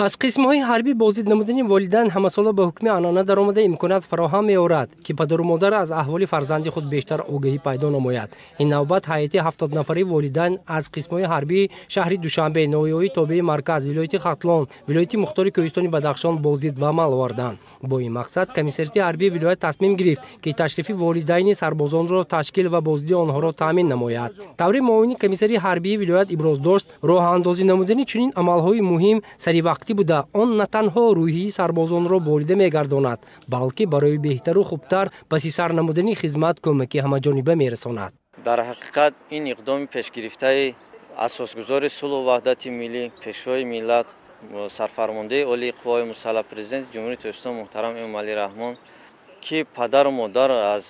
аз қисмҳои ҳарбӣ боздид намудани волидайн ҳамасола ба ҳукми анъана даромада имконият фароҳам меорад, ки падару модар аз аҳволи фарзанди худ бештар огаҳӣ пайдо намояд. ин навбат ҳайати 70-нафари волидайн аз қисмҳои ҳарбии шаҳри Душанбе, ноҳияҳои тобеи Марказ, вилояти Хатлон, вилояти Мухтори Кӯҳистони Бадахшон боздид ба амал оварданд. Бо ин мақсад комиссарияти ҳарбии вилоят тасмим гирифт, ки ташрифи волидайни сарбозонро ташкил ва боздиди онҳоро таъмин намояд. таври муовини комиссари ҳарбии вилоят иброз дошт, роҳандозӣ намудани чунин амалҳои муҳим саривақтӣ буда он на танҳо рӯҳии сарбозонро борида мегардонад, балки барои беҳтару хубтар паси сар намудани хизмат кӯмаки ҳамаҷониба мерасонад. дар ҳақиқат ин иқдоми пешгирифтаи асосгузори сулҳу ваҳдати миллӣ, пешвои миллат, сарфармондаи олии қувваҳои мусаллаҳ, президенти ҷумҳурии Тоҷикистон муҳтарам Эмомалӣ Раҳмон, ки падару модар аз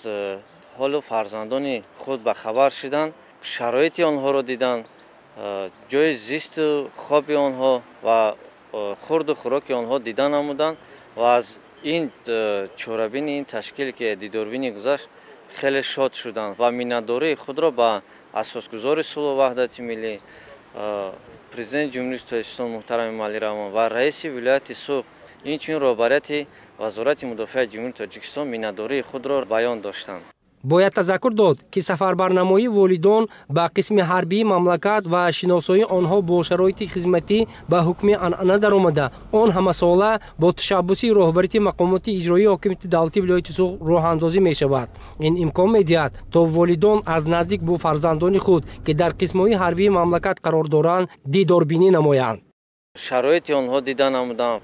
ҳолу фарзандони худ бахабар шуданд, шароити онҳоро диданд, ҷои зисту хоби онҳо ва хурду хӯроки онҳо дида намуданд ва аз ин чорабини ин ташкил ки дидорбини гузашт хеле шод шуданд ва миннатдории худро ба асосгузори сулҳу ваҳдати миллӣ, президенти ҷумҳурии Тоҷикистон муҳтарам Эмомалӣ Раҳмон ва раиси вилояти Суғд, инчунин роҳбарияти вазорати мудофиаи ҷумҳурии Тоҷикистон миннатдории худро баён доштанд. бояд тазаккур дод, ки сафарбарнамоии волидон ба қисми ҳарбии мамлакат ва шиносоии онҳо бо шароити хизматӣ ба ҳукми анъана даромада, он ҳамасола бо ташаббуси роҳбарияти мақомоти иҷроии ҳокимияти давлати вилояти Суғд роҳандозӣ мешавад. ин имкон медиҳад то волидон аз наздик бо фарзандони худ, ки дар қисмҳои ҳарбии мамлакат қарор доранд, дидорбинӣ намоянд. шароити онҳо дида намуданд,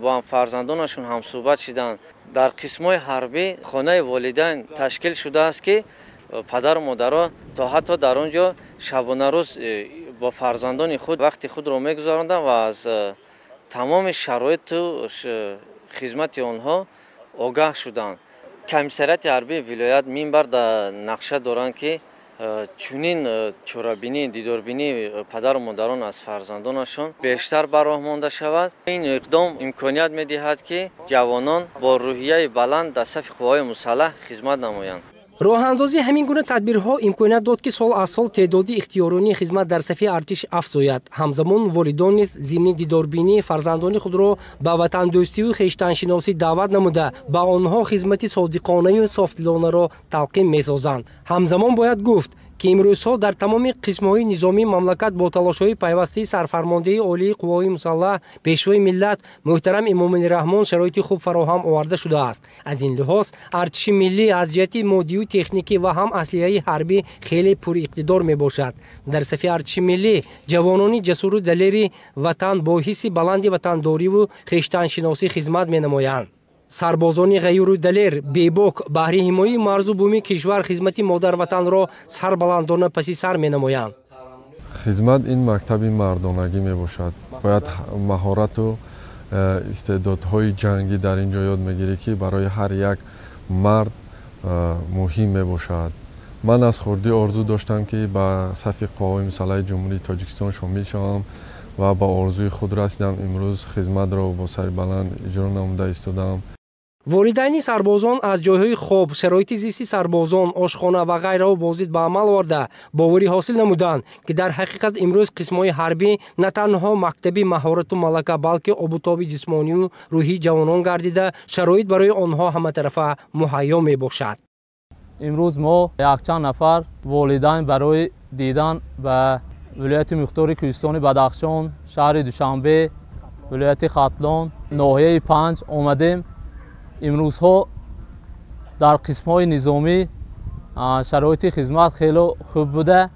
ба фарзандонашон ҳамсӯҳбат шуданд. дар қисмҳои ҳарбӣ хонаи волидайн ташкил шудааст, ки падару модаро то ҳатто дар он ҷо шабонарӯз бо фарзандони худ вақти худро мегузаронданд ва аз тамоми шароиту хизмати онҳо огаҳ шуданд. комиссарияти ҳарбии вилоят минбар нақша доранд, ки чунин чорабинӣ, дидорбинии падару модарон аз фарзандонашон бештар бароҳ монда шавад. ин иқдом имконият медиҳад, ки ҷавонон бо рӯҳияи баланд дар сафи қувваҳои мусаллаҳ хизмат намоянд. роҳандозии ҳамин гуна тадбирҳо имконият дод, ки сол аз сол теъдоди ихтиёронии хизмат дар сафи артиш афзояд. ҳамзамон волидон низ зимни дидорбинии фарзандони худро ба ватандӯстиву хештаншиносӣ даъват намуда, ба онҳо хизмати содиқонаю софдилонаро талқин месозанд. ҳамзамон бояд гуфт, ки имрӯзҳо дар тамоми қисмҳои низомии мамлакат бо талошҳои пайвастии сарфармондаи олии қувваҳои мусаллаҳ, пешвои миллат муҳтарам Эмомалӣ Раҳмон шароити хуб фароҳам оварда шудааст. аз ин лиҳоз артиши миллӣ аз ҷиҳати моддию техникӣ ва ҳам аслиҳаи ҳарбӣ хеле пуриқтидор мебошад. дар сафи артиши миллӣ ҷавонони ҷасуру далери ватан бо ҳисси баланди ватандориву хештаншиносӣ хизмат менамоянд. сарбозони ғайру далер бебок баҳри ҳимояи марзу бӯми кишвар хизмати модарватанро сарбаландона паси сар менамоянд. хизмат ин мактаби мардонагӣ мебошад. бояд маҳорату истеъдодҳои ҷангӣ дар ин ҷо ёд мегирӣ, ки барои ҳар як мард муҳим мебошад. ман аз хурдӣ орзу доштам, ки ба сафи қувваҳои мусаллаҳи ҷумҳурии Тоҷикистон шомил шавам ва ба орзуи худ расидам. имрӯз хизматро бо сари баланд иҷро намуда истодам. волидайни сарбозон аз ҷойҳои хоб, шароити зисти сарбозон, ошхона ва ғайраҳо боздид ба амал оварда боварӣ ҳосил намуданд, ки дар ҳақиқат имрӯз қисмҳои ҳарбӣ на танҳо мактаби маҳорату малака, балки обутоби ҷисмонию рӯҳии ҷавонон гардида, шароит барои онҳо ҳаматарафа муҳайё мебошад. имрӯз мо якчанд нафар волидайн барои дидан ба вилояти Мухтори Кӯҳистони Бадахшон, шаҳри Душанбе, вилояти Хатлон, ноҳияи 5 омадем. имрӯзҳо дар қисмҳои низомӣ шароити хизмат хеле хуб буда,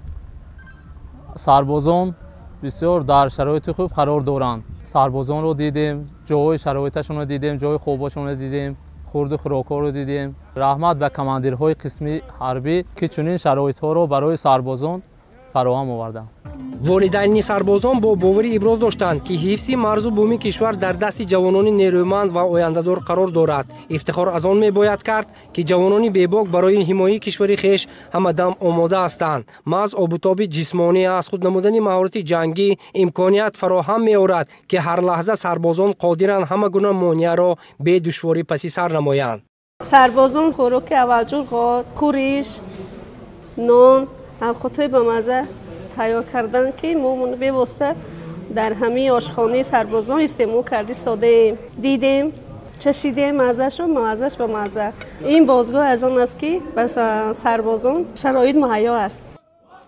сарбозон бисёр дар шароити хуб қарор доранд. сарбозонро дидем, ҷойи шароиташонро дидем, ҷойи хобашонро дидем, хурду хӯрокҳоро дидем. раҳмат ба командирҳои қисми ҳарбӣ, ки чунин шароитҳоро барои сарбозон фароҳам оварданд. волидайни сарбозон бо боварӣ иброз доштанд, ки ҳифзи марзу бӯми кишвар дар дасти ҷавонони нерӯманд ва ояндадор қарор дорад. ифтихор аз он мебояд кард, ки ҷавонони бебок барои ҳимояи кишвари хеш ҳамадам омода ҳастанд. маҳз обутоби ҷисмонӣ, аз худ намудани маҳорати ҷангӣ имконият фароҳам меорад, ки ҳар лаҳза сарбозон қодиранд ҳама гуна монеаро бе душворӣ паси сар намоянд. сарбозон хӯроки аввалҷо куриш, нон, авқотҳои бамаза тайёр кардан, ки мо бевосита در همه آشخانه سربازان استعمال کرده استاده دیدیم چشیدیم مزه شد مزهش به مزه. این بازگاه از آن است که بس سربازان شرایط مهیا است.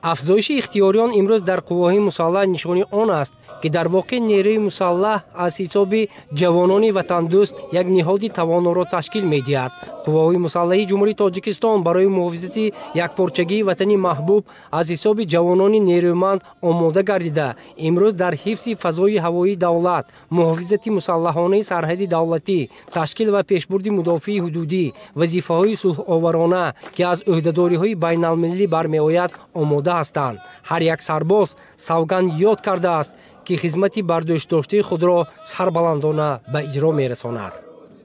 افزایش اختیاریان امروز در قوای مسلح نشانی آن است که در واقع نیروی مسلح از حساب جوانان وطن دوست یک نهاد توانا را تشکیل می‌دهد. قوای مسلح جمهوری تاجیکستان برای محافظت یکپارچگی وطن محبوب از حساب جوانان نیرومند آماده گردیده امروز در حفظ فضای هوایی دولت، محافظت مسلحانه سرحد دولتی، تشکیل و پیشبرد مدافع حدودی، وظیفه‌های صلح‌آورانه که از عهده‌داری‌های بین‌المللی برمی‌آید آماده هستند. هر یک سرباز سوگند یاد کرده است که خدمت برداشت داشته خود را سربلندانه به اجرا می‌رساند.